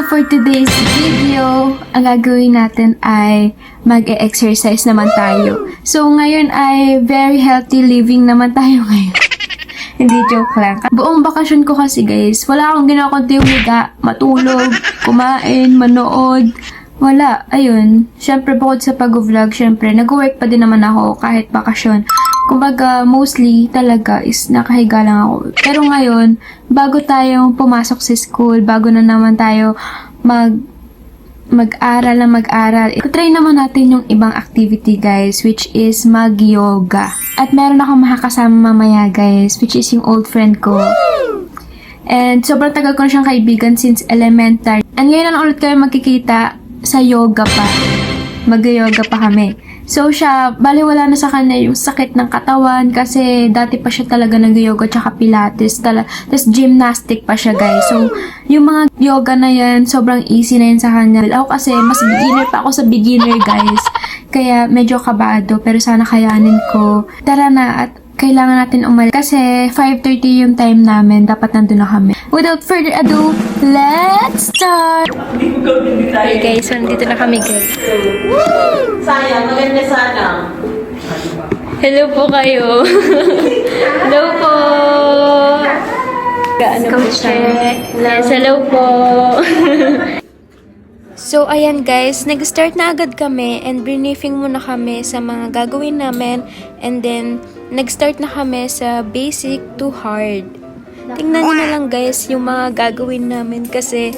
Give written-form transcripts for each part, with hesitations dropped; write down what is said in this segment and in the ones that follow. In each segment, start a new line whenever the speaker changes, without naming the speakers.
for today's video, ang gagawin natin ay mag-e-exercise naman tayo. So, ngayon ay very healthy living naman tayo ngayon. Hindi, joke lang. Buong bakasyon ko kasi guys, wala akong ginawa kundi humiga, matulog, kumain, manood. Wala, ayun. Syempre, bukod sa pag-vlog, syempre, nag-work pa din naman ako kahit bakasyon. Kumbaga, mostly talaga is nakahiga lang ako. Pero ngayon, bago tayo pumasok sa school, bago na naman tayo mag-aral, try naman natin yung ibang activity guys, which is mag-yoga. At meron akong makakasama mamaya guys, which is yung old friend ko. And sobrang tagal ko na siyang kaibigan since elementary. And ngayon na ulit kayo magkikita sa yoga pa. Mag-yoga pa kami. So siya, baliwala na sa kanya yung sakit ng katawan kasi dati pa siya talaga nag-yoga tsaka pilates. Tapos gymnastic pa siya guys. So yung mga yoga na yan, sobrang easy na yan sa kanya. Ako kasi mas beginner pa ako sa beginner guys. Kaya medyo kabado pero sana kayanin ko. Tara na at kailangan natin umalis kasi 5:30 yung time namin. Dapat nandun na kami. Without further ado, let's start! Okay guys, so nandito na kami guys.
Sayang, maganda sana.
Hello po kayo. Hello po. Coach Yes, hello po. So, ayan guys, nag-start na agad kami and briefing muna kami sa mga gagawin namin and then nag-start na kami sa basic to hard. Tingnan nyo na lang guys yung mga gagawin namin kasi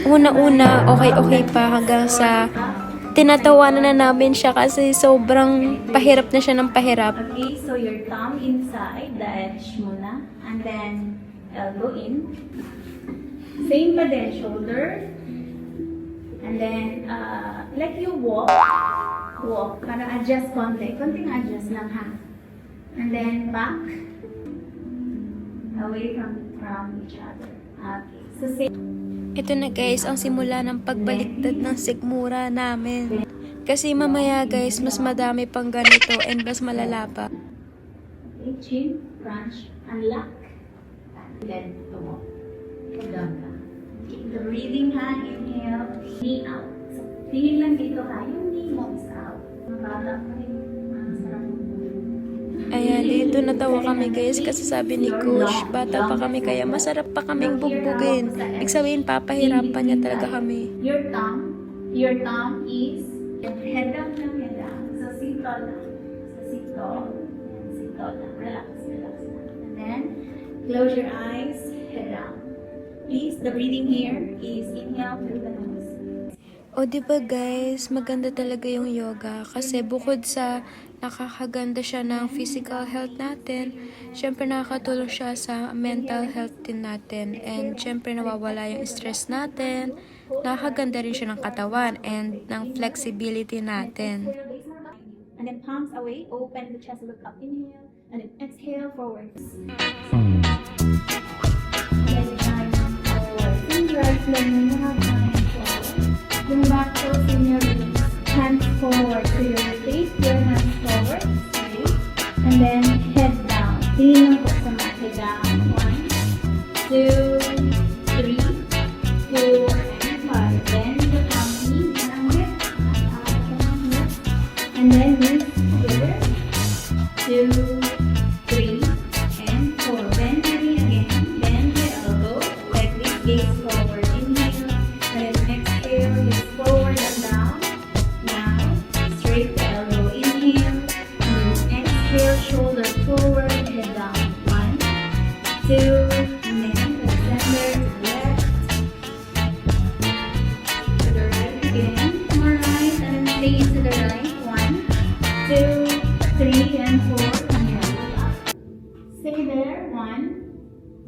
una-una okay pa hanggang sa tinatawanan na namin siya kasi sobrang pahirap na siya ng pahirap.
Okay, so your thumb inside the edge muna and then elbow in. Same pa din, shoulder. And then, like you walk, para adjust konting adjust lang ha. And then back, away from each other. Okay, so same.
Ito na guys, ang simula ng pagbaliktad ng sikmura namin. Kasi mamaya guys, mas madami pang ganito and mas malala pa.
Okay, chin, crunch, unlock. And then, tumo. Keep the breathing ha, inhale, knee out. So, tingin lang dito ha, yung knee mo is out. Mababa pa rin, masarap mo.
Ayan, dito natawa kami guys kasi sabi ni Coach, bata pa kami kaya masarap pa kaming bugbugin. Ibig sabihin, papahirapan niya talaga kami.
Your thumb is head down lang, head down. So, sit tall lang. So, sit tall. Sit tall lang. Relax lang. And then, close your eyes, head down. Please, the breathing here is inhale through the nose.
O diba guys, maganda talaga yung yoga kasi bukod sa nakakaganda siya ng physical health natin, syempre nakakatulong siya sa mental health din natin and syempre nawawala yung stress natin, nakakaganda rin siya ng katawan and ng flexibility natin.
And then palms away, open the chest, look up, inhale, and then exhale forward. Right leg mo have hands forward. Yung back toes in your knees. Hands forward. So you rotate your hands forward. Straight. And then head down. Tingin lang po sa mat. Head down. 1, 2, 3, 4, and 5. Then the tummy and ang hip. And then knees together. 2, 3, and 4. Bend the knee again. Bend the elbow. Leg lift, gaze forward.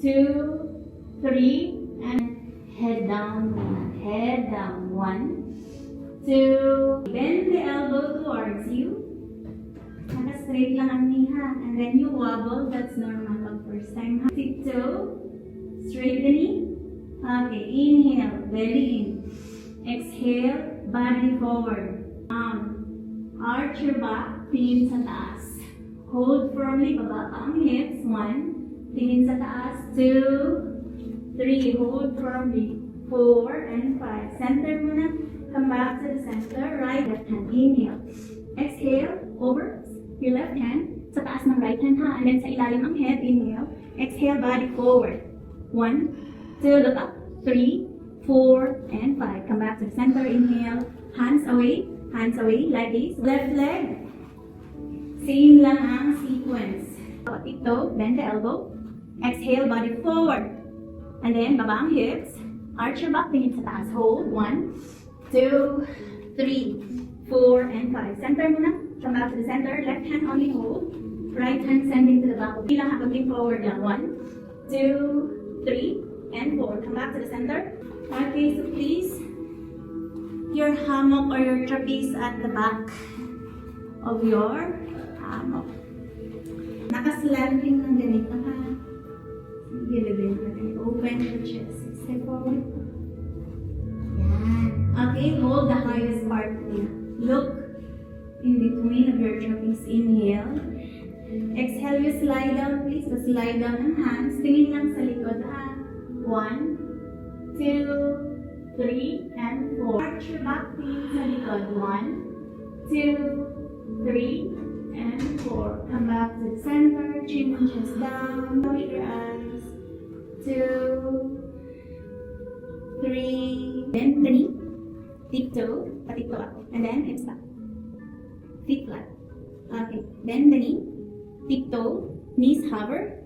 Two, three, and head down. Head down. 1, 2. Bend the elbow towards you. Naka-straight lang ang knee ha. And then you wobble. That's normal pag first time ha. Tiptoe. Straight the knee. Okay. Inhale. Belly in. Exhale. Body forward. Down. Arch your back. Tingin sa taas. Hold firmly. Baba pa ang hips. 1. Tingin sa taas. 2, 3. Hold firmly. 4, and 5. Center muna. Come back to the center. Right, left hand. Inhale. Exhale. Over your left hand. Sa taas ng right hand ha. And then sa ilalim ng head. Inhale. Exhale. Body forward. 1, 2, look up. 3, 4, and 5. Come back to the center. Inhale. Hands away. Hands away. Like this. Left leg. Same lang ang sequence. Ito. Bend the elbow. Exhale. Body forward. And then, baba ang hips. Arch your back. Tingin sa taas. Hold. 1, 2, 3, 4, and 5. Center muna. Come back to the center. Left hand only hold. Right hand sending to the back. Bilang hanggang forward lang. 1, 2, 3, and 4. Come back to the center. Okay, so please, your hammock or your trapeze at the back of your hammock. Nakaslanting ng ganito ha. Sige, labin natin. Open the chest. Step forward. Yan. Okay, hold the highest part here. Look in between of your trapeze. Inhale. Exhale, you slide down please. So slide down ang hands. Tingin lang sa likod ha. 1, 2, 3, and 4. Arch your back. Tingin sa likod. 1, 2, 3, and 4. Come back to the center. Chin and chest down. Close your eyes. 2, 3. Bend the knee. Tiptoe. Patiptoe up. And then hips back. Feet flat. Okay. Bend the knee. Tiptoe. Knees hover.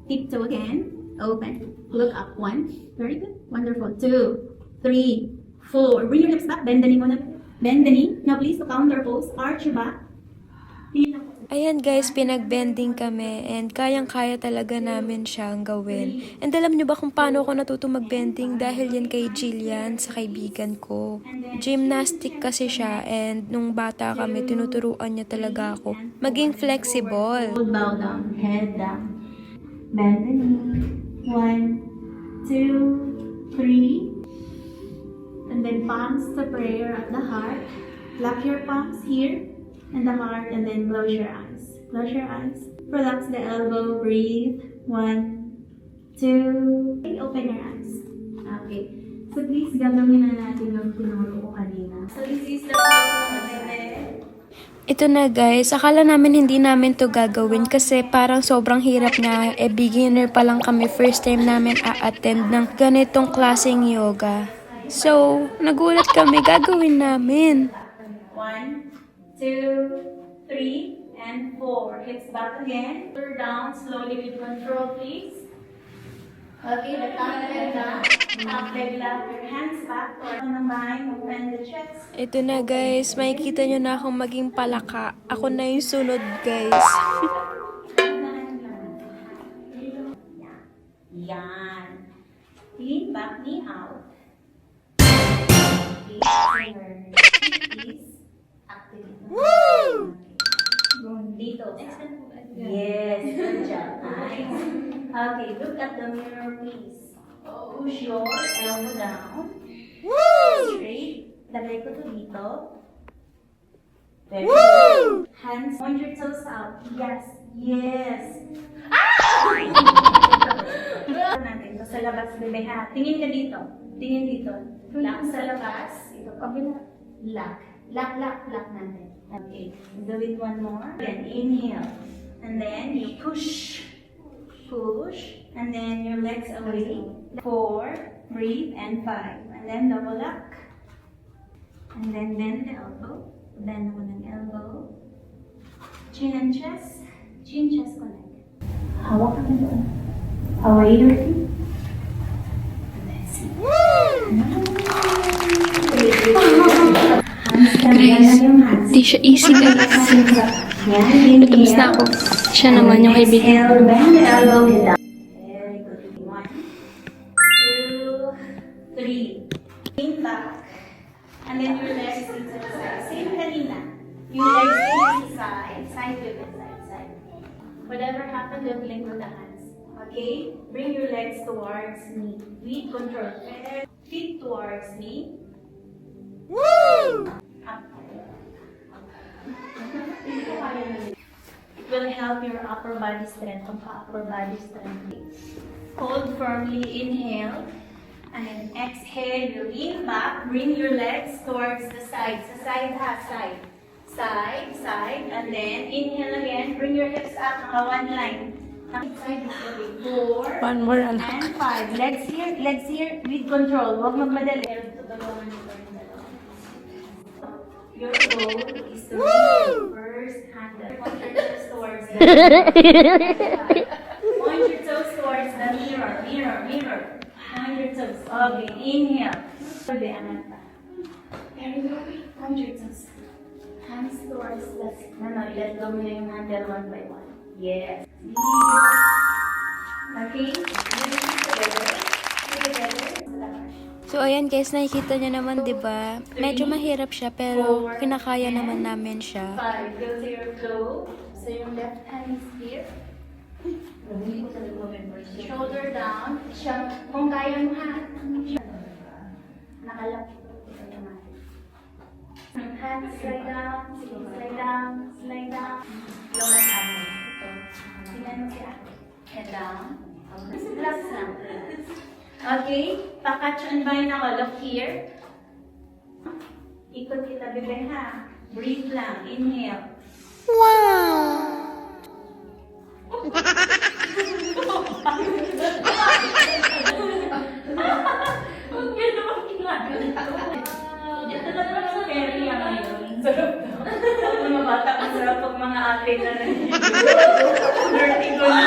Tiptoe again. Open. Look up. 1. Very good. Wonderful. 2, 3, 4. Bring your hips back. Bend the knee muna. Bend the knee. Now please, to counter pose. Arch your back.
Ayan guys, pinagbending kami and kayang-kaya talaga namin siyang gawin. And alam nyo ba kung paano ako natuto magbending? Dahil yan kay Jillian, sa kaibigan ko. Gymnastic kasi siya and nung bata kami, tinuturuan niya talaga ako maging flexible.
Hold, bow down, head down. Bend the knee. 1, 2, 3. And then palms to prayer at the heart. Clap your palms here. And the heart, and then close your eyes. Close your eyes. Relax the elbow. Breathe. 1, 2. Okay, open your eyes. Okay. So please, gagawin na natin yung tinuro ko kanina. So this is the flow of the head.
Ito na guys, akala namin hindi namin to gagawin kasi parang sobrang hirap na. Beginner pa lang kami, first time namin a-attend ng ganitong klaseng yoga. So, nagulat kami, gagawin namin.
1, 2, 3, and 4. Hips back again. Pull down slowly with control, please. Okay, the top leg down. Top leg up. Your hands back. Or on the mind. Open the chest.
Ito na guys, makikita nyo na akong maging palaka. Ako na yung sunod guys.
Yan. Lean back, knee out. Please. Activate. Woo! Dito. Yes, good job. Nice. Okay, look at the mirror, please. Push your elbow down. Woo! Straight. Lagay ko to dito. Very good. Hands, point your toes out. Yes. Yes. Ah! Natin to sa labas, bebe ha. Tingin ka dito. Tingin dito. Lock sa labas. Ito, kabila. Lock. Lock, lock, lock natin. Okay. Do it one more. Then inhale. And then you push. Push. And then your legs away. 4. Breathe. And 5. And then double lock. And then bend the elbow. Bend mo ng elbow. Chin and chest. Chin, chest, connect. Hawak ka na doon. Away your feet. And then sit.
Guys, di siya easy guys. Tapos na ako. Siya naman yung kaibigan.
Bend the elbow down. Very good. 1, 2, 3. Lean back. And then your legs to the side. Same kanina. Your legs to the side. Side to the side. Whatever happened, don't link with the hands. Okay? Bring your legs towards me. With control. Feet towards me. Woo! Up. It will help your upper body strength. Upper body strength. Hold firmly. Inhale. And then exhale, you lean back, bring your legs towards the side. Sa side ha, side. Side, side, and then inhale again, bring your hips up, naka one line. Side is the 4,
One more, anak.
and 5. Legs here, with control. Huwag magmadali. Your goal is to reach your first handle. Point your toes towards the Point your toes towards the mirror. Point your toes. Okay, inhale. Sabi, Ananta. Very good. Point your toes. Hands towards the... No, let go mo na yung handle one by one. Yes. Okay? Together.
So, ayan guys, nakikita nyo naman, di ba? Medyo mahirap siya, pero kinakaya naman namin siya.
5. Go to your flow. So, your left hand is here. Shoulder down. Kung kaya mo ha. Nakalapit. Hands slide down. Slide down. Lower arm. Tingnan mo siya. Head down. Relax lang. Okay? Pa-catch and bind ako. Look here. Ikot kita, bebe ha. Breathe lang. Inhale. Huwag yan naman ginagawa. Ito na naman sa area ngayon. Sarap na. Pag mga bata, masarap pag mga athlete na rin. Dirty ko na.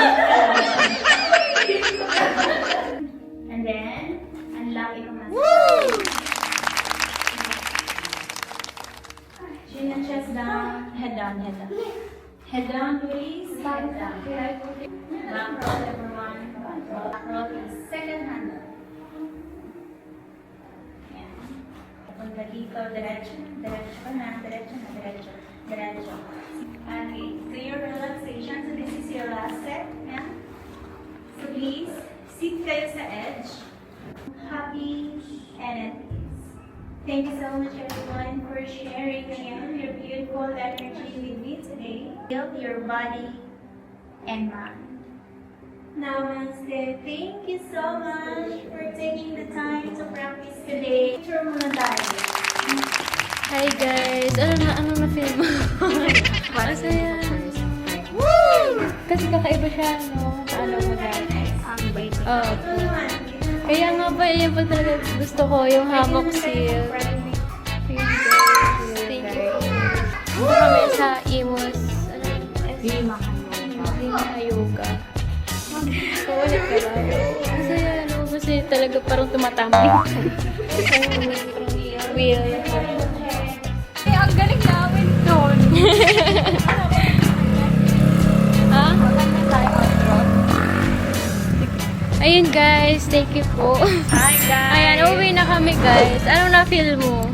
And then, unlock ito mas. Chin and chest down. Head down. Head down, please. Head down. Back roll, everyone. Back roll is second hand. Yan. Punta dito, diretso. Diretso. Okay, so your relaxation. So this is your last set. Yeah? So please, sit kayo sa edge. Happy and at peace. Thank you so much everyone for sharing again your beautiful energy with me today. Build your body and mind. Namaste. Thank you so much for taking the time to practice today. Picture muna tayo.
Hi guys! Ano na film mo? Masaya. Kasi kakaiba siya, no? Ano mo guys? Oh. Kaya nga ba, yan pa talaga gusto ko, yung hammock seal. Thank you. Punta kami sa Imus. Lima Yoga. So, ulit ka ba? Masaya, no? Kasi talaga parang tumatambling. Wheel.
Ang galing namin doon.
Ha? Ayun guys, thank you po.
Hi guys.
Ayan, uwi na kami guys. Ano na feel mo?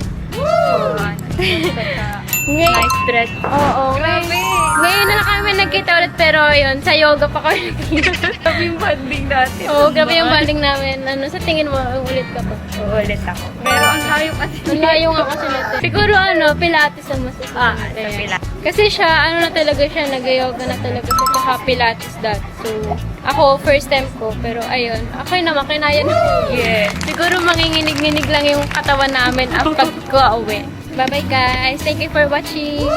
Nice dress.
Oo.
Grabe.
Ngayon na kami nagkita ulit pero yun, sa yoga pa kami nagkita.
Grabe yung bonding natin.
Oo, grabe yung banding namin. Ano, sa tingin mo, ulit ka pa?
Uulit ako. Pero ang layo kasi.
Ang layo nga kasi nito. Siguro Pilates ang masasabi.
sa Pilates.
Kasi siya, ano na talaga siya, nag-yoga na talaga siya, tsaka Pilates dati. So, ako, first time ko, pero ayun, ako naman, kinaya na.
Yes.
Siguro manginginig-nginig lang yung katawan namin after ko uwi. Bye-bye guys! Thank you for watching!